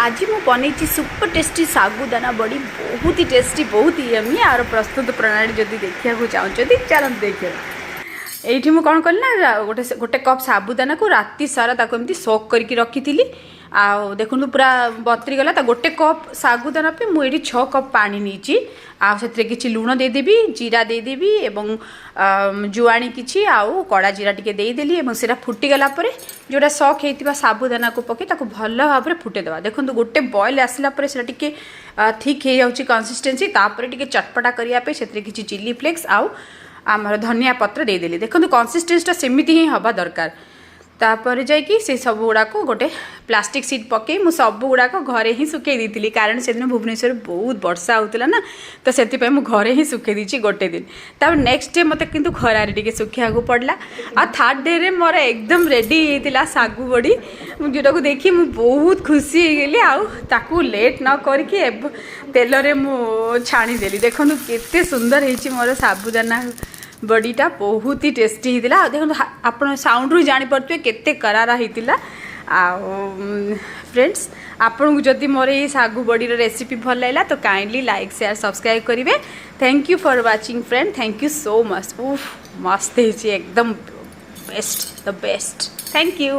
आज मु बनई सुपर टेस्टी साबुदाना बड़ी बहुत ही टेस्टी बहुत ही यमी यार प्रस्तुत प्रणाली जदि देखा चाहते चलते देखिए ये मुझे कौन कल ना गोटे गोटे कप साबुदाना को राति सारा एमती सोक करके रखी थी देखु पूरा बतरी गला गोटे कप साबुदाना पे मुझे 6 कप पानी नहीं आते कि लुण देदेवी जीरा देदेवी एवं जुआणी किसी आउ कड़ा जीरा टी देदेली से फुटीगला जोटा सक होता साबुदाना को पकई भल भाव में फुटेदवा देखो गोटे बॉयल आसला टे थिक हो कंसिस्टेंसी टे चटपटा करने से किसी चिली फ्लेक्स आउ आमर धनिया पत्र देदेली देखो कंसिस्टेंसीटा सेमती ही हवा दरकार तापर जाकि से सब गुड़ाक गोटे प्लास्टिक सीट पकई मु सब गुड़ाक घरे ही सुखई दी कारण से दिन भुवनेश्वर बहुत वर्षा होता ना तो से घरे ही सुखई दी गोटे दिन तापर नेक्स्ट डे मत कि खरारे टे सुखा पड़ा आ थर्ड डे रे मोर एकदम रेडी होता सागु बड़ी जोटा को देखी मुझे बहुत खुशी हो गली आउ लेट न करके तेल रे मु छाणीदेली देखो केते सुंदर होती मोर साबुदाना बड़ीटा बहुत ही टेस्टी होता देखो आप साउंड रू जापे केते करारा होता फ्रेंड्स आपन को जदि मोर ये सागु बड़ी रेसिपी भल लगा तो काइंडली लाइक शेयर सब्सक्राइब करेंगे। Thank you for watching friend thank you so much मस्त एकदम best the best thank you.